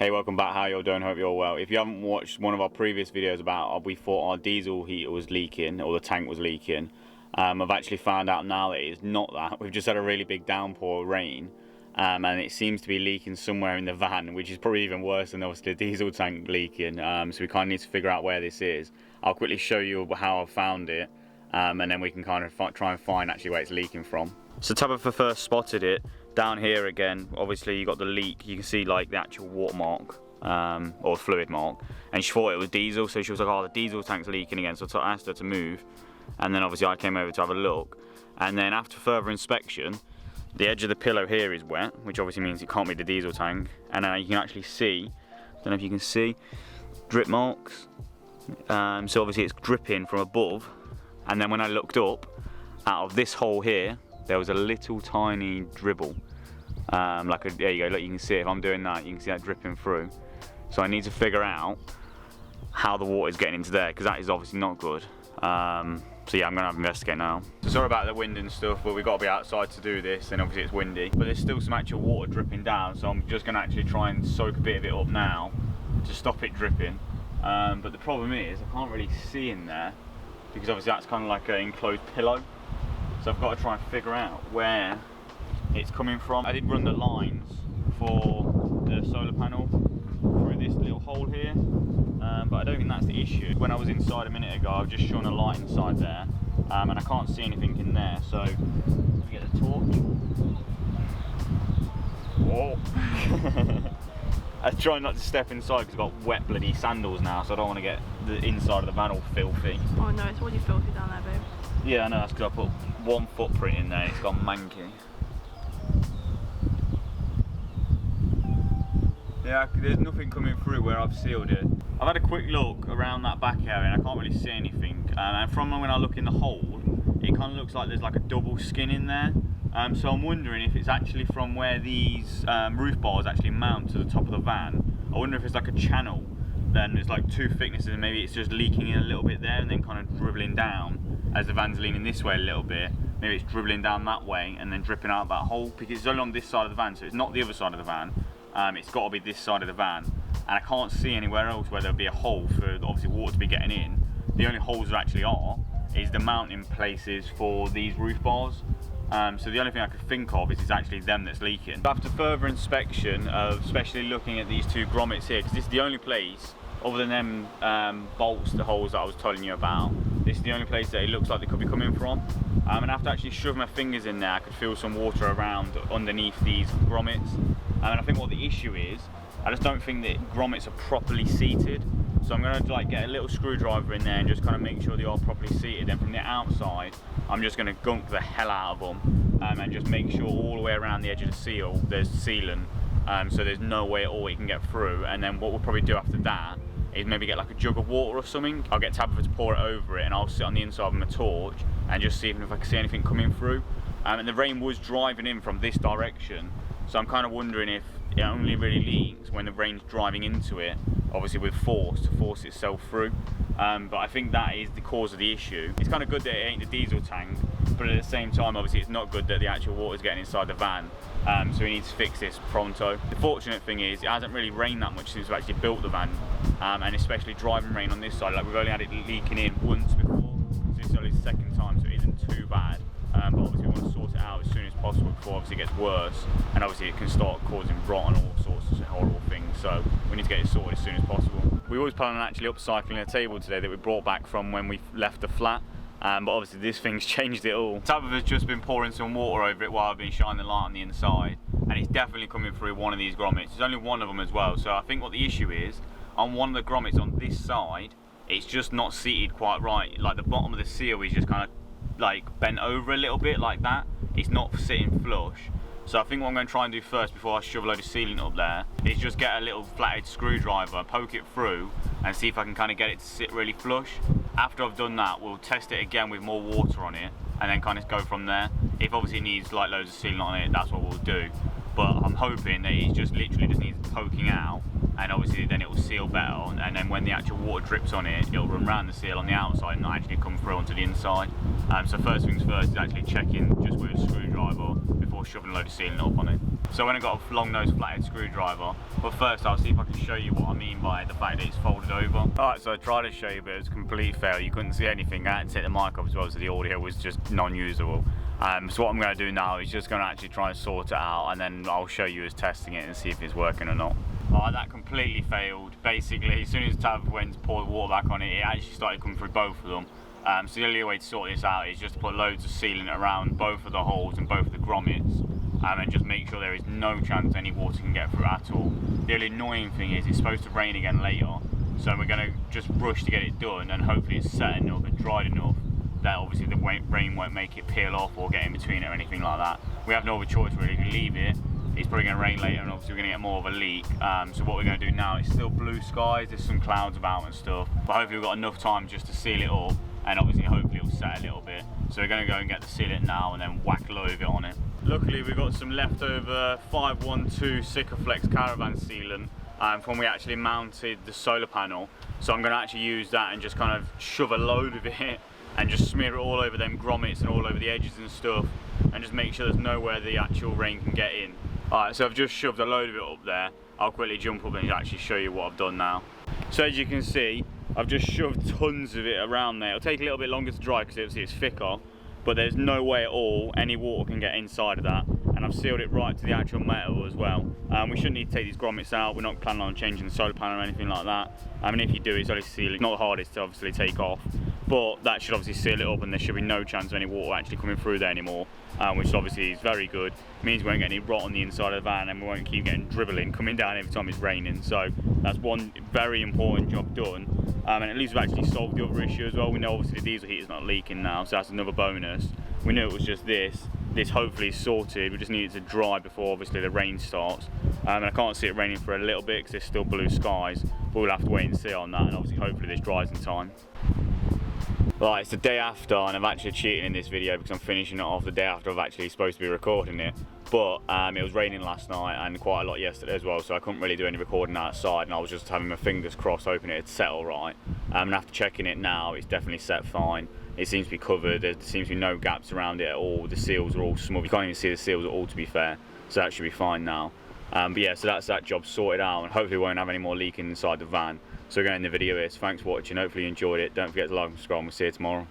Hey, welcome back. How y'all doing? Hope you're well. If you haven't watched one of our previous videos about we thought our diesel heater was leaking or the tank was leaking, I've actually found out now that it's not that. We've just had a really big downpour of rain, and it seems to be leaking somewhere in the van, which is probably even worse than obviously the diesel tank leaking. So we kind of need to figure out where this is. I'll quickly show you how I found it, and then we can kind of try and find actually where it's leaking from. So Tabitha first spotted it down here again. Obviously you got the leak, you can see like the actual watermark or fluid mark, and she thought it was diesel, so she was like, oh, the diesel tank's leaking again. So I asked her to move, and then obviously I came over to have a look, and then after further inspection, the edge of the pillow here is wet, which obviously means it can't be the diesel tank, and then you can actually see, I don't know if you can see, drip marks. So obviously it's dripping from above, and then when I looked up, out of this hole here, there was a little tiny dribble. There you go, look, you can see it. If I'm doing that, you can see that dripping through. So I need to figure out how the water is getting into there, because that is obviously not good. So yeah, I'm gonna have to investigate now. So sorry about the wind and stuff, but we've got to be outside to do this, and obviously it's windy. But there's still some actual water dripping down, so I'm just gonna actually try and soak a bit of it up now to stop it dripping. But the problem is, I can't really see in there, because obviously that's kind of like an enclosed pillow. So I've got to try and figure out where it's coming from. I did run the lines for the solar panel through this little hole here, but I don't think that's the issue. When I was inside a minute ago, I've just shone a light inside there, and I can't see anything in there. So let me get the torch. Whoa! I try not to step inside because I've got wet bloody sandals now, so I don't want to get the inside of the van all filthy. Oh no, it's already filthy down there, babe. Yeah, I know, that's because I put one footprint in there and it's gone manky. Yeah, there's nothing coming through where I've sealed it. I've had a quick look around that back area and I can't really see anything. And from when I look in the hole, it kind of looks like there's like a double skin in there. So I'm wondering if it's actually from where these roof bars actually mount to the top of the van. I wonder if it's like a channel, then there's like two thicknesses and maybe it's just leaking in a little bit there and then kind of dribbling down as the van's leaning this way a little bit. Maybe it's dribbling down that way and then dripping out that hole, because it's only on this side of the van, so it's not the other side of the van. It's got to be this side of the van, and I can't see anywhere else where there'll be a hole for obviously water to be getting in. The only holes there actually are is the mounting places for these roof bars. So the only thing I could think of is it's actually them that's leaking. After further inspection of especially looking at these two grommets here, because this is the only place other than them bolts, the holes that I was telling you about, this is the only place that it looks like they could be coming from. And after actually shoving my fingers in there, I could feel some water around underneath these grommets. And I think what the issue is, I just don't think that grommets are properly seated. So I'm going to like get a little screwdriver in there and just kind of make sure they are properly seated. Then from the outside, I'm just going to gunk the hell out of them and just make sure all the way around the edge of the seal there's sealant, so there's no way at all it can get through. And then what we'll probably do after that is maybe get like a jug of water or something. I'll get Tabitha to pour it over it, and I'll sit on the inside with my torch and just see if I can see anything coming through. And the rain was driving in from this direction, so I'm kind of wondering if it only really leaks when the rain's driving into it, obviously with force, to force itself through. But I think that is the cause of the issue. It's kind of good that it ain't the diesel tank, but at the same time, obviously it's not good that the actual water's getting inside the van. So we need to fix this pronto. The fortunate thing is it hasn't really rained that much since we actually built the van, and especially driving rain on this side. Like, we've only had it leaking in once before, so this is only the second time, so it isn't too bad. But obviously we want to sort it out as soon as possible before obviously it gets worse, and obviously it can start causing rot and all sorts of horrible things. So we need to get it sorted as soon as possible. We always plan on actually upcycling a table today that we brought back from when we left the flat. But obviously this thing's changed it all. Tabitha's just been pouring some water over it while I've been shining the light on the inside, and it's definitely coming through one of these grommets. There's only one of them as well, so I think what the issue is, on one of the grommets on this side, it's just not seated quite right. Like the bottom of the seal is just kind of like bent over a little bit like that. It's not sitting flush. So I think what I'm going to try and do first before I shove a load of sealant up there is just get a little flathead screwdriver, poke it through and see if I can kind of get it to sit really flush. After I've done that, we'll test it again with more water on it and then kind of go from there. If obviously it needs like loads of sealant on it, that's what we'll do. But I'm hoping that it just literally just needs poking out and obviously then it will seal better, and then when the actual water drips on it, it'll run around the seal on the outside and not actually come through onto the inside. So first things first is actually checking just with a screwdriver before shoving a load of sealing up on it. So I went and got a long nose flathead screwdriver, but first I'll see if I can show you what I mean by the fact that it's folded over. Alright, so I tried to show you, but it was a complete fail. You couldn't see anything. I had to take the mic off as well, so the audio was just non-usable. So what I'm going to do now is just going to actually try and sort it out, and then I'll show you as testing it and see if it's working or not. That completely failed. Basically, as soon as Tav went to pour the water back on it, it actually started coming through both of them. So the only way to sort this out is just to put loads of sealant around both of the holes and both of the grommets, and just make sure there is no chance any water can get through at all. The only annoying thing is it's supposed to rain again later, so we're going to just rush to get it done, and hopefully it's set enough and dried enough that obviously the rain won't make it peel off or get in between it or anything like that. We have no other choice really to leave it. It's probably going to rain later, and obviously we're going to get more of a leak. So what we're going to do now, it's still blue skies, there's some clouds about and stuff, but hopefully we've got enough time just to seal it up, and obviously hopefully it'll set a little bit. So we're going to go and get the sealant now and then whack a load of it on it. Luckily we've got some leftover 512 Sikaflex caravan sealant from when we actually mounted the solar panel. So I'm going to actually use that and just kind of shove a load of it and just smear it all over them grommets and all over the edges and stuff, and just make sure there's nowhere the actual rain can get in. Alright, so I've just shoved a load of it up there. I'll quickly jump up and actually show you what I've done now. So as you can see, I've just shoved tons of it around there. It'll take a little bit longer to dry because obviously it's thicker, but there's no way at all any water can get inside of that. And I've sealed it right to the actual metal as well. We shouldn't need to take these grommets out. We're not planning on changing the solar panel or anything like that. I mean, if you do, it's only sealing. Not the hardest to obviously take off, but that should obviously seal it up, and there should be no chance of any water actually coming through there anymore, which obviously is very good. It means we won't get any rot on the inside of the van, and we won't keep getting dribbling coming down every time it's raining. So that's one very important job done, and at least we've actually solved the other issue as well. We know obviously the diesel heater's not leaking now, so that's another bonus. We knew it was just this. This hopefully is sorted. We just need it to dry before obviously the rain starts, and I can't see it raining for a little bit because there's still blue skies, but we'll have to wait and see on that, and obviously hopefully this dries in time. Right, it's the day after, and I've actually cheated in this video because I'm finishing it off the day after I've actually supposed to be recording it. But it was raining last night and quite a lot yesterday as well, so I couldn't really do any recording outside, and I was just having my fingers crossed hoping it'd settle right. And after checking it now, it's definitely set fine. It seems to be covered, there seems to be no gaps around it at all. The seals are all smooth, you can't even see the seals at all to be fair, so that should be fine now. But yeah, so that's that job sorted out, and hopefully we won't have any more leaking inside the van. So we're going to end the video here, so thanks for watching, hopefully you enjoyed it. Don't forget to like and subscribe, and we'll see you tomorrow.